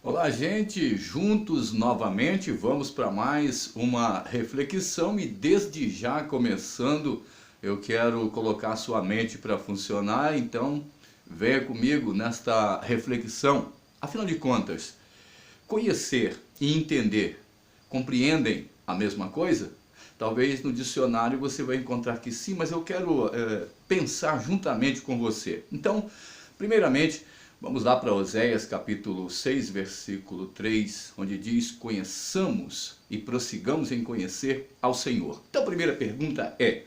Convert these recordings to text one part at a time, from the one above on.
Olá, gente, juntos novamente vamos para mais uma reflexão e desde já começando, eu quero colocar sua mente para funcionar, então venha comigo nesta reflexão. Afinal de contas, conhecer e entender compreendem a mesma coisa? Talvez no dicionário você vai encontrar que sim, mas eu quero pensar juntamente com você. Então, primeiramente, vamos lá para Oséias capítulo 6, versículo 3, onde diz: conheçamos e prossigamos em conhecer ao Senhor. Então a primeira pergunta é,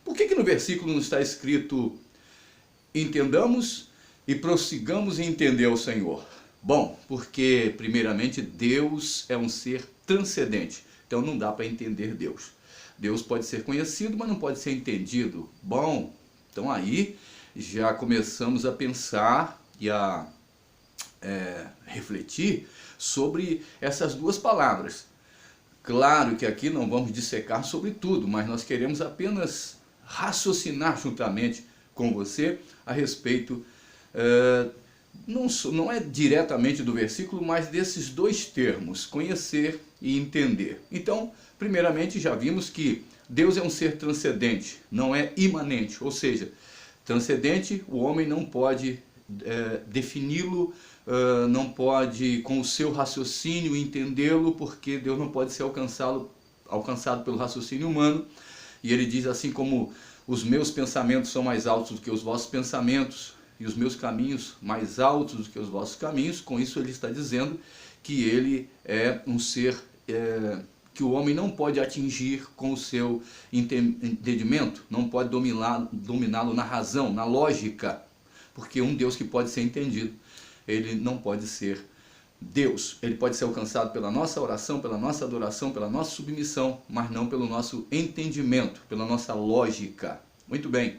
por que no versículo não está escrito entendamos e prossigamos em entender ao Senhor? Bom, porque primeiramente Deus é um ser transcendente, então não dá para entender Deus. Deus pode ser conhecido, mas não pode ser entendido. Bom, então aí já começamos a pensar e a refletir sobre essas duas palavras. Claro que aqui não vamos dissecar sobre tudo, mas nós queremos apenas raciocinar juntamente com você a respeito, não é diretamente do versículo, mas desses dois termos, conhecer e entender. Então, primeiramente já vimos que Deus é um ser transcendente, não é imanente, ou seja, transcendente, o homem não pode defini-lo, não pode com o seu raciocínio entendê-lo, porque Deus não pode ser alcançado pelo raciocínio humano. E ele diz assim como os meus pensamentos são mais altos do que os vossos pensamentos, e os meus caminhos mais altos do que os vossos caminhos. Com isso ele está dizendo que ele é um ser que o homem não pode atingir com o seu entendimento, não pode dominá-lo na razão, na lógica, porque um Deus que pode ser entendido, ele não pode ser Deus. Ele pode ser alcançado pela nossa oração, pela nossa adoração, pela nossa submissão, mas não pelo nosso entendimento, pela nossa lógica. Muito bem.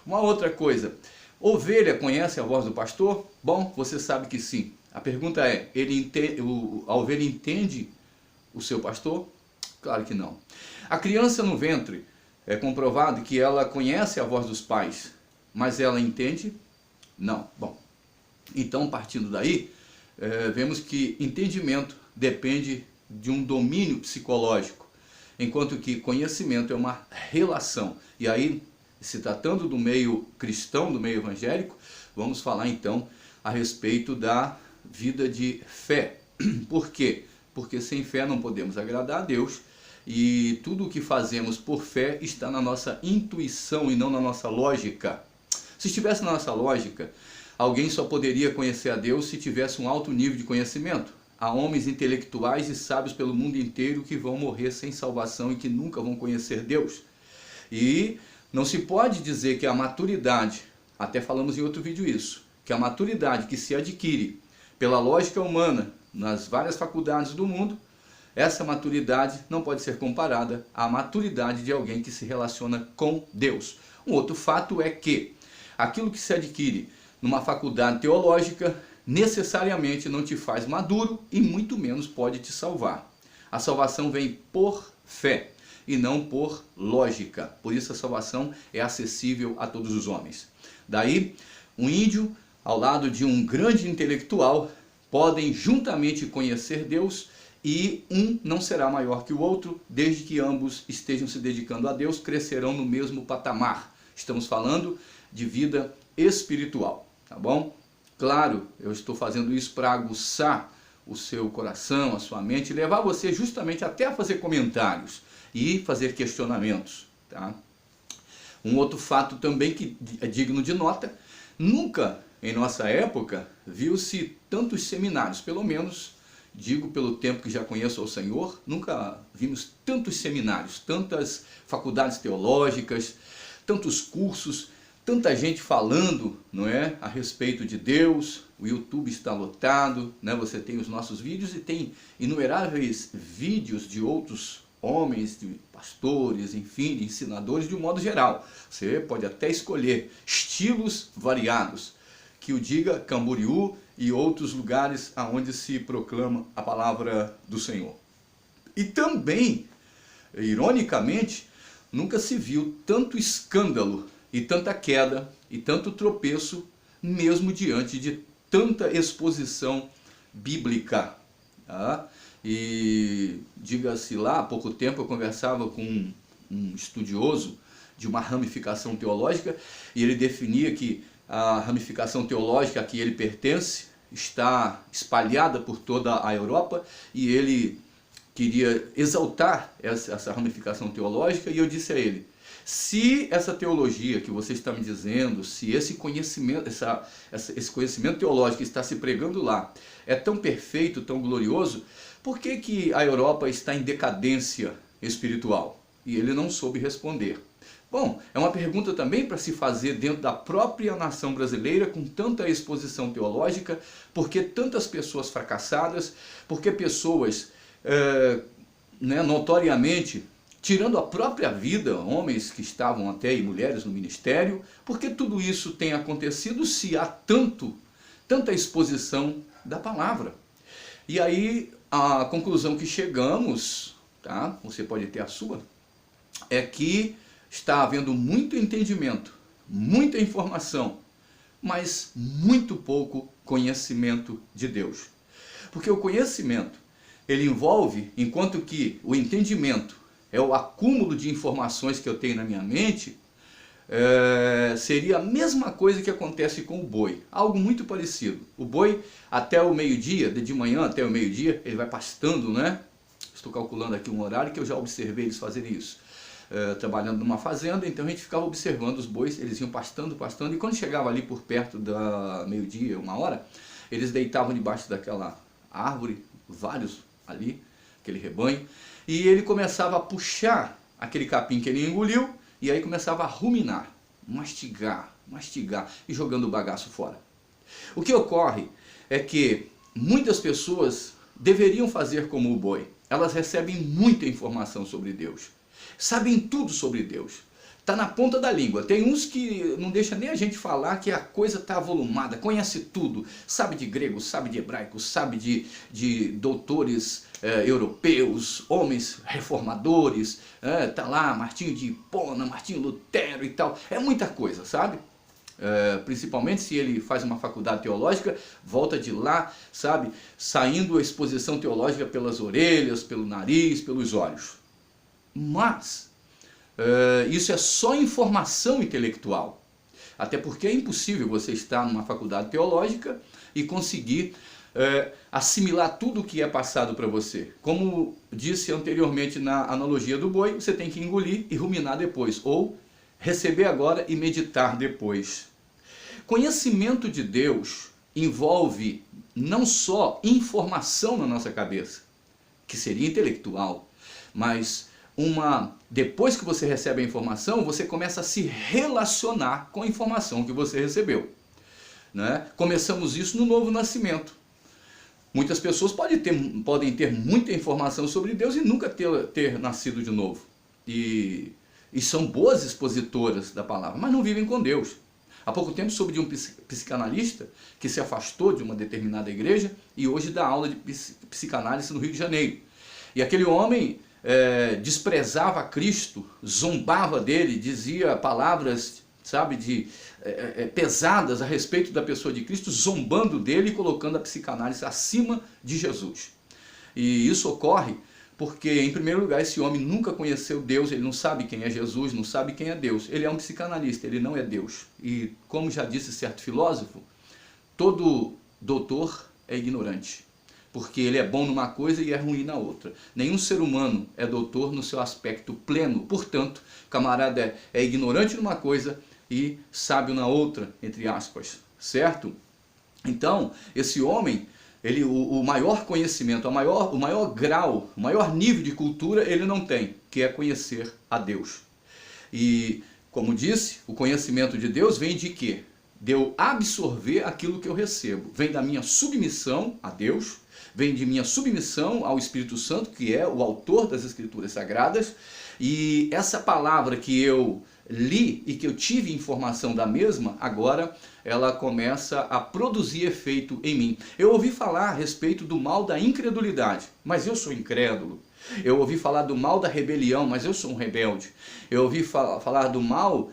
Uma outra coisa, ovelha conhece a voz do pastor? Bom, você sabe que sim. A pergunta é, a ovelha entende o seu pastor? Claro que não. A criança no ventre, é comprovado que ela conhece a voz dos pais, mas ela entende? Não. Bom, então partindo daí, vemos que entendimento depende de um domínio psicológico, enquanto que conhecimento é uma relação. E aí, se tratando do meio cristão, do meio evangélico, vamos falar então a respeito da vida de fé. Por quê? Porque sem fé não podemos agradar a Deus, e tudo o que fazemos por fé está na nossa intuição e não na nossa lógica. Se estivesse na nossa lógica, alguém só poderia conhecer a Deus se tivesse um alto nível de conhecimento. Há homens intelectuais e sábios pelo mundo inteiro que vão morrer sem salvação e que nunca vão conhecer Deus. E não se pode dizer que a maturidade, até falamos em outro vídeo isso, que a maturidade que se adquire pela lógica humana nas várias faculdades do mundo, essa maturidade não pode ser comparada à maturidade de alguém que se relaciona com Deus. Um outro fato é que aquilo que se adquire numa faculdade teológica necessariamente não te faz maduro e muito menos pode te salvar. A salvação vem por fé e não por lógica. Por isso a salvação é acessível a todos os homens. Daí, um índio ao lado de um grande intelectual podem juntamente conhecer Deus, e um não será maior que o outro, desde que ambos estejam se dedicando a Deus, crescerão no mesmo patamar. Estamos falando de vida espiritual, tá bom? Claro, eu estou fazendo isso para aguçar o seu coração, a sua mente, e levar você justamente até a fazer comentários e fazer questionamentos, tá? Um outro fato também que é digno de nota, nunca em nossa época viu-se tantos seminários, pelo menos digo pelo tempo que já conheço ao Senhor, nunca vimos tantos seminários, tantas faculdades teológicas, tantos cursos, tanta gente falando, não é, a respeito de Deus. O YouTube está lotado, né? Você tem os nossos vídeos e tem inumeráveis vídeos de outros homens, de pastores, enfim, de ensinadores de um modo geral. Você pode até escolher estilos variados, que o diga Camboriú e outros lugares aonde se proclama a palavra do Senhor. E também, ironicamente, nunca se viu tanto escândalo e tanta queda e tanto tropeço, mesmo diante de tanta exposição bíblica. Tá? E diga-se lá, há pouco tempo eu conversava com um estudioso de uma ramificação teológica e ele definia que a ramificação teológica a que ele pertence está espalhada por toda a Europa e ele queria exaltar essa ramificação teológica e eu disse a ele, se essa teologia que você está me dizendo, se esse conhecimento, esse conhecimento teológico que está se pregando lá é tão perfeito, tão glorioso, por que que a Europa está em decadência espiritual? E ele não soube responder. Bom, é uma pergunta também para se fazer dentro da própria nação brasileira, com tanta exposição teológica, por que tantas pessoas fracassadas, por que pessoas notoriamente tirando a própria vida, homens que estavam até e mulheres no ministério, por que tudo isso tem acontecido se há tanta exposição da palavra? E aí a conclusão que chegamos, tá? Você pode ter a sua, é que está havendo muito entendimento, muita informação, mas muito pouco conhecimento de Deus. Porque o conhecimento, ele envolve, enquanto que o entendimento é o acúmulo de informações que eu tenho na minha mente, seria a mesma coisa que acontece com o boi, algo muito parecido. O boi, até o meio-dia, de manhã até o meio-dia, ele vai pastando, né? Estou calculando aqui um horário que eu já observei eles fazerem isso. Trabalhando numa fazenda, então a gente ficava observando os bois, eles iam pastando, e quando chegava ali por perto da meio-dia, 1h, eles deitavam debaixo daquela árvore, vários ali, aquele rebanho, e ele começava a puxar aquele capim que ele engoliu, e aí começava a ruminar, mastigar, e jogando o bagaço fora. O que ocorre é que muitas pessoas deveriam fazer como o boi, elas recebem muita informação sobre Deus, sabem tudo sobre Deus, está na ponta da língua. Tem uns que não deixa nem a gente falar que a coisa está avolumada, conhece tudo, sabe de grego, sabe de hebraico, sabe de doutores europeus, homens reformadores, tá lá Martinho de Hipona, Martinho Lutero e tal, é muita coisa, sabe? Principalmente se ele faz uma faculdade teológica, volta de lá, sabe, saindo a exposição teológica pelas orelhas, pelo nariz, pelos olhos. Mas isso é só informação intelectual, até porque é impossível você estar numa faculdade teológica e conseguir assimilar tudo o que é passado para você. Como disse anteriormente na analogia do boi, você tem que engolir e ruminar depois, ou receber agora e meditar depois. Conhecimento de Deus envolve não só informação na nossa cabeça, que seria intelectual, mas depois que você recebe a informação, você começa a se relacionar com a informação que você recebeu. Né? Começamos isso no novo nascimento. Muitas pessoas podem ter muita informação sobre Deus e nunca ter nascido de novo. E são boas expositoras da palavra, mas não vivem com Deus. Há pouco tempo soube de um psicanalista que se afastou de uma determinada igreja e hoje dá aula de psicanálise no Rio de Janeiro. E aquele homem desprezava Cristo, zombava dele, dizia palavras, sabe, pesadas a respeito da pessoa de Cristo, zombando dele e colocando a psicanálise acima de Jesus. E isso ocorre porque, em primeiro lugar, esse homem nunca conheceu Deus, ele não sabe quem é Jesus, não sabe quem é Deus. Ele é um psicanalista, ele não é Deus. E, como já disse certo filósofo, todo doutor é ignorante, porque ele é bom numa coisa e é ruim na outra. Nenhum ser humano é doutor no seu aspecto pleno, portanto, o camarada é ignorante numa coisa e sábio na outra, entre aspas, certo? Então, esse homem, o maior conhecimento, o maior grau, o maior nível de cultura ele não tem, que é conhecer a Deus. E, como disse, o conhecimento de Deus vem de quê? De eu absorver aquilo que eu recebo. Vem da minha submissão a Deus, vem de minha submissão ao Espírito Santo, que é o autor das Escrituras Sagradas, e essa palavra que eu li e que eu tive informação da mesma, agora ela começa a produzir efeito em mim. Eu ouvi falar a respeito do mal da incredulidade, mas eu sou incrédulo. Eu ouvi falar do mal da rebelião, mas eu sou um rebelde. Eu ouvi falar do mal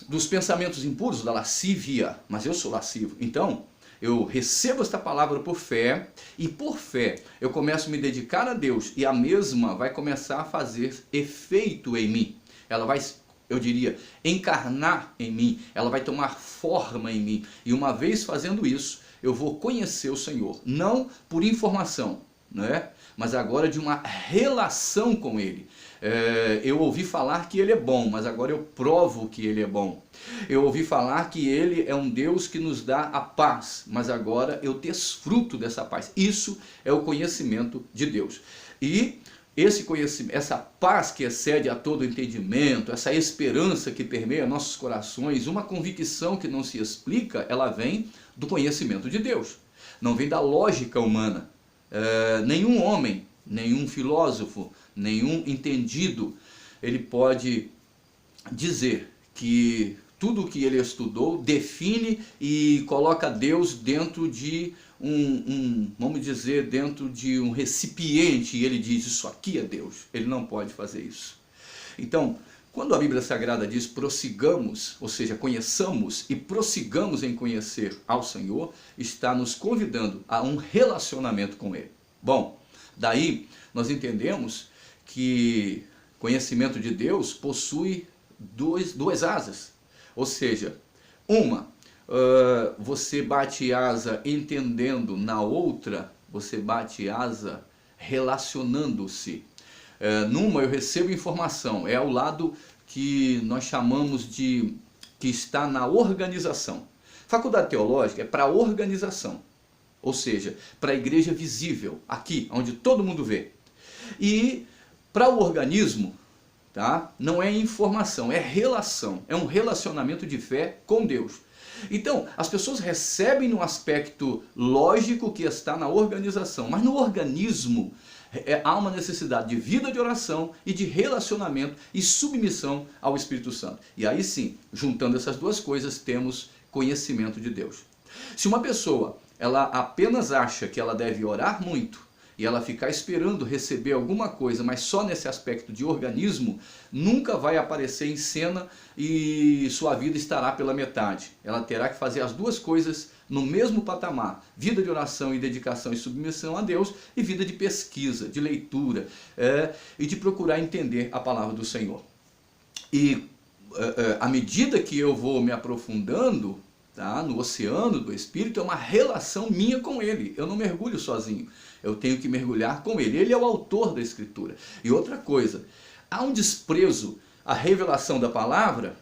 dos pensamentos impuros, da lascívia, mas eu sou lascivo. Então, eu recebo esta palavra por fé, e por fé eu começo a me dedicar a Deus, e a mesma vai começar a fazer efeito em mim. Ela vai, eu diria, encarnar em mim, ela vai tomar forma em mim, e uma vez fazendo isso, eu vou conhecer o Senhor, não por informação, né? Mas agora de uma relação com Ele. Eu ouvi falar que Ele é bom, mas agora eu provo que Ele é bom. Eu ouvi falar que Ele é um Deus que nos dá a paz, mas agora eu desfruto dessa paz. Isso é o conhecimento de Deus. E esse conhecimento, essa paz que excede a todo entendimento, essa esperança que permeia nossos corações, uma convicção que não se explica, ela vem do conhecimento de Deus. Não vem da lógica humana. Nenhum homem, nenhum filósofo, nenhum entendido, ele pode dizer que tudo o que ele estudou define e coloca Deus dentro de vamos dizer, dentro de um recipiente, e ele diz, isso aqui é Deus. Ele não pode fazer isso. Então, quando a Bíblia Sagrada diz prossigamos, ou seja, conheçamos e prossigamos em conhecer ao Senhor, está nos convidando a um relacionamento com Ele. Bom, daí nós entendemos que conhecimento de Deus possui duas asas. Ou seja, uma, você bate asa entendendo, na outra, você bate asa relacionando-se. Numa eu recebo informação, é ao lado que nós chamamos de, que está na organização. Faculdade teológica é para organização, ou seja, para a igreja visível, aqui, onde todo mundo vê. E para o organismo, tá? Não é informação, é relação, é um relacionamento de fé com Deus. Então, as pessoas recebem no aspecto lógico que está na organização, mas no organismo há uma necessidade de vida de oração e de relacionamento e submissão ao Espírito Santo. E aí sim, juntando essas duas coisas, temos conhecimento de Deus. Se uma pessoa ela apenas acha que ela deve orar muito, e ela ficar esperando receber alguma coisa, mas só nesse aspecto de organismo, nunca vai aparecer em cena e sua vida estará pela metade. Ela terá que fazer as duas coisas no mesmo patamar, vida de oração e dedicação e submissão a Deus, e vida de pesquisa, de leitura, e de procurar entender a palavra do Senhor. E à medida que eu vou me aprofundando, tá, no oceano do Espírito, é uma relação minha com Ele. Eu não mergulho sozinho, eu tenho que mergulhar com Ele. Ele é o autor da Escritura. E outra coisa, há um desprezo à revelação da palavra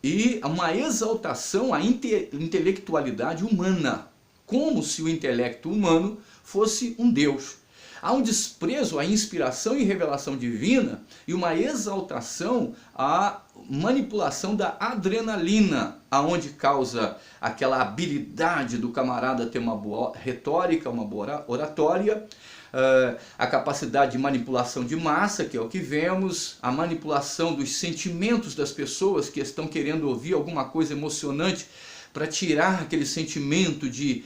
e uma exaltação à intelectualidade humana, como se o intelecto humano fosse um Deus. Há um desprezo à inspiração e revelação divina e uma exaltação à manipulação da adrenalina, aonde causa aquela habilidade do camarada ter uma boa retórica, uma boa oratória, a capacidade de manipulação de massa, que é o que vemos, a manipulação dos sentimentos das pessoas que estão querendo ouvir alguma coisa emocionante para tirar aquele sentimento de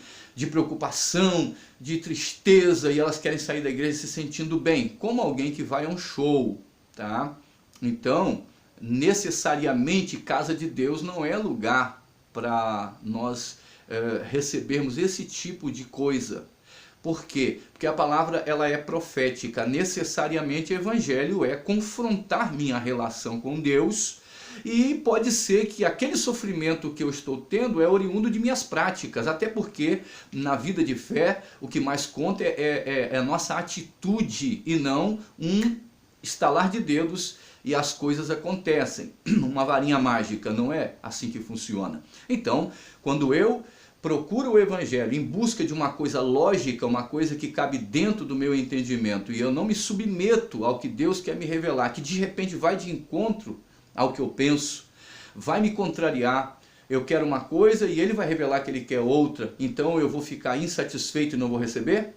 preocupação, de tristeza, e elas querem sair da igreja se sentindo bem, como alguém que vai a um show, tá? Então, necessariamente, casa de Deus não é lugar para nós recebermos esse tipo de coisa. Por quê? Porque a palavra ela é profética, necessariamente o evangelho é confrontar minha relação com Deus, e pode ser que aquele sofrimento que eu estou tendo é oriundo de minhas práticas, até porque na vida de fé o que mais conta é a nossa atitude e não um estalar de dedos e as coisas acontecem. Uma varinha mágica, não é assim que funciona. Então, quando eu procuro o evangelho em busca de uma coisa lógica, uma coisa que cabe dentro do meu entendimento, e eu não me submeto ao que Deus quer me revelar, que de repente vai de encontro ao que eu penso, vai me contrariar, eu quero uma coisa e ele vai revelar que ele quer outra, então eu vou ficar insatisfeito e não vou receber?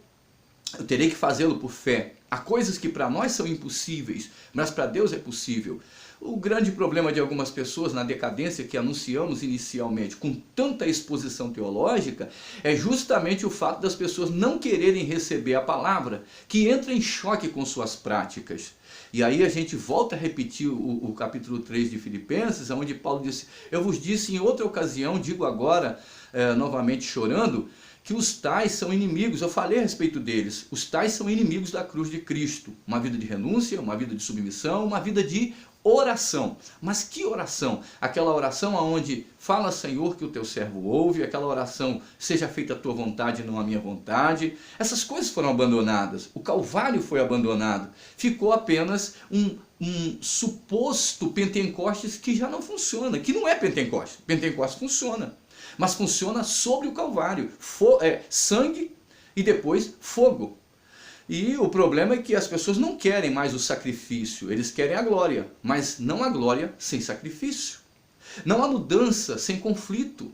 Eu terei que fazê-lo por fé. Há coisas que para nós são impossíveis, mas para Deus é possível. O grande problema de algumas pessoas na decadência que anunciamos inicialmente, com tanta exposição teológica, é justamente o fato das pessoas não quererem receber a palavra, que entra em choque com suas práticas. E aí a gente volta a repetir o capítulo 3 de Filipenses, onde Paulo disse, eu vos disse em outra ocasião, digo agora, novamente chorando, que os tais são inimigos, eu falei a respeito deles, os tais são inimigos da cruz de Cristo. Uma vida de renúncia, uma vida de submissão, uma vida de oração. Mas que oração? Aquela oração onde fala, Senhor, que o teu servo ouve, aquela oração, seja feita a tua vontade, não a minha vontade. Essas coisas foram abandonadas, o Calvário foi abandonado, ficou apenas um suposto Pentecostes que já não funciona, que não é Pentecostes. Pentecostes funciona, mas funciona sobre o Calvário, sangue e depois fogo. E o problema é que as pessoas não querem mais o sacrifício, eles querem a glória, mas não a glória sem sacrifício. Não há mudança sem conflito.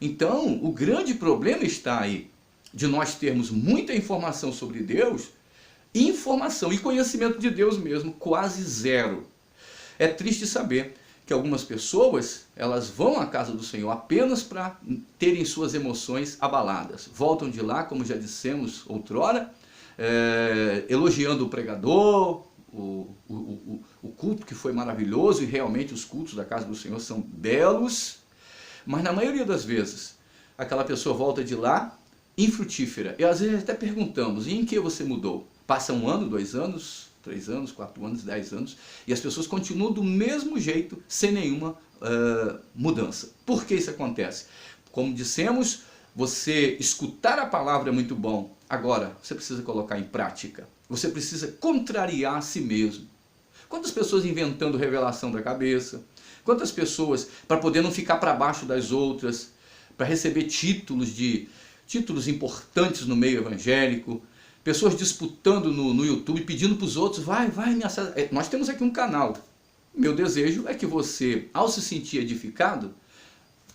Então, o grande problema está aí, de nós termos muita informação sobre Deus, informação e conhecimento de Deus mesmo, quase zero. É triste saber que algumas pessoas, elas vão à casa do Senhor apenas para terem suas emoções abaladas. Voltam de lá, como já dissemos outrora, elogiando o pregador, o culto que foi maravilhoso, e realmente os cultos da casa do Senhor são belos, mas na maioria das vezes, aquela pessoa volta de lá infrutífera. E às vezes até perguntamos, e em que você mudou? Passa 1 ano, 2 anos, 3 anos, 4 anos, 10 anos, e as pessoas continuam do mesmo jeito, sem nenhuma mudança. Por que isso acontece? Como dissemos, você escutar a palavra é muito bom, agora você precisa colocar em prática, você precisa contrariar a si mesmo. Quantas pessoas inventando revelação da cabeça, quantas pessoas para poder não ficar para baixo das outras, para receber títulos importantes no meio evangélico, pessoas disputando no YouTube, pedindo para os outros, vai, me acessa. Nós temos aqui um canal. Meu desejo é que você, ao se sentir edificado,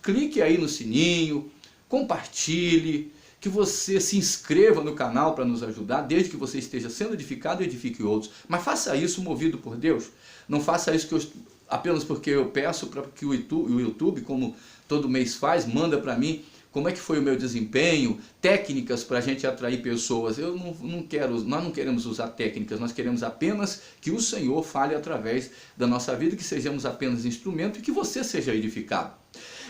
clique aí no sininho, compartilhe, que você se inscreva no canal para nos ajudar, desde que você esteja sendo edificado e edifique outros. Mas faça isso movido por Deus. Não faça isso apenas porque eu peço para que o YouTube, como todo mês faz, manda para mim como é que foi o meu desempenho, técnicas para a gente atrair pessoas. Nós não queremos usar técnicas, nós queremos apenas que o Senhor fale através da nossa vida, que sejamos apenas instrumento e que você seja edificado.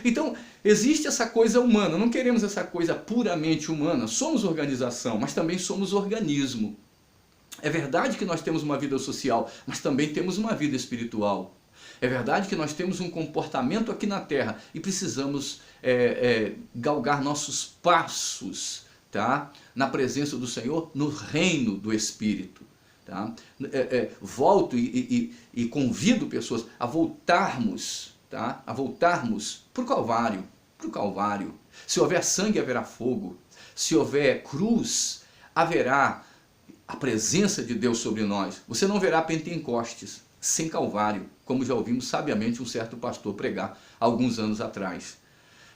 Então, existe essa coisa humana, não queremos essa coisa puramente humana. Somos organização, mas também somos organismo. É verdade que nós temos uma vida social, mas também temos uma vida espiritual. É verdade que nós temos um comportamento aqui na terra e precisamos galgar nossos passos, tá? Na presença do Senhor, no reino do Espírito. Tá? Volto e convido pessoas a voltarmos, tá? A voltarmos para o Calvário. Se houver sangue, haverá fogo. Se houver cruz, haverá a presença de Deus sobre nós. Você não verá Pentecostes sem Calvário, como já ouvimos sabiamente um certo pastor pregar alguns anos atrás.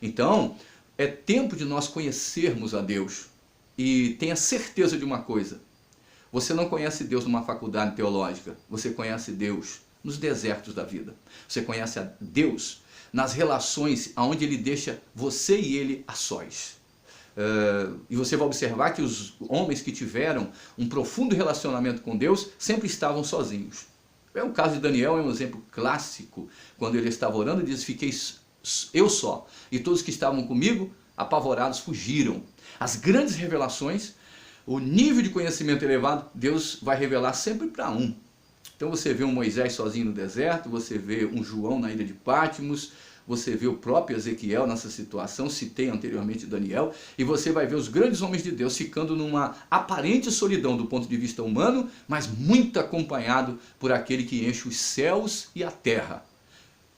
Então, é tempo de nós conhecermos a Deus. E tenha certeza de uma coisa, você não conhece Deus numa faculdade teológica, você conhece Deus nos desertos da vida. Você conhece a Deus nas relações onde Ele deixa você e Ele a sós. E você vai observar que os homens que tiveram um profundo relacionamento com Deus sempre estavam sozinhos. O caso de Daniel é um exemplo clássico, quando ele estava orando e diz, fiquei eu só, e todos que estavam comigo, apavorados, fugiram. As grandes revelações, o nível de conhecimento elevado, Deus vai revelar sempre para um. Então você vê um Moisés sozinho no deserto, você vê um João na ilha de Patmos, você vê o próprio Ezequiel nessa situação, citei anteriormente Daniel, e você vai ver os grandes homens de Deus ficando numa aparente solidão do ponto de vista humano, mas muito acompanhado por aquele que enche os céus e a terra.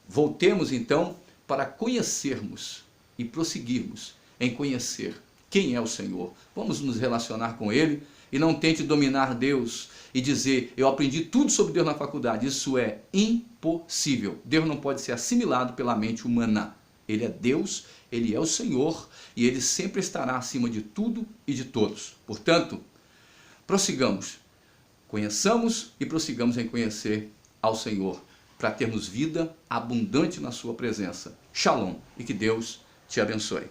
Voltemos então para conhecermos e prosseguirmos em conhecer quem é o Senhor. Vamos nos relacionar com Ele e não tente dominar Deus e dizer, eu aprendi tudo sobre Deus na faculdade. Isso é impossível. Deus não pode ser assimilado pela mente humana. Ele é Deus, Ele é o Senhor e Ele sempre estará acima de tudo e de todos. Portanto, prossigamos, conheçamos e prossigamos em conhecer ao Senhor, para termos vida abundante na sua presença. Shalom e que Deus te abençoe.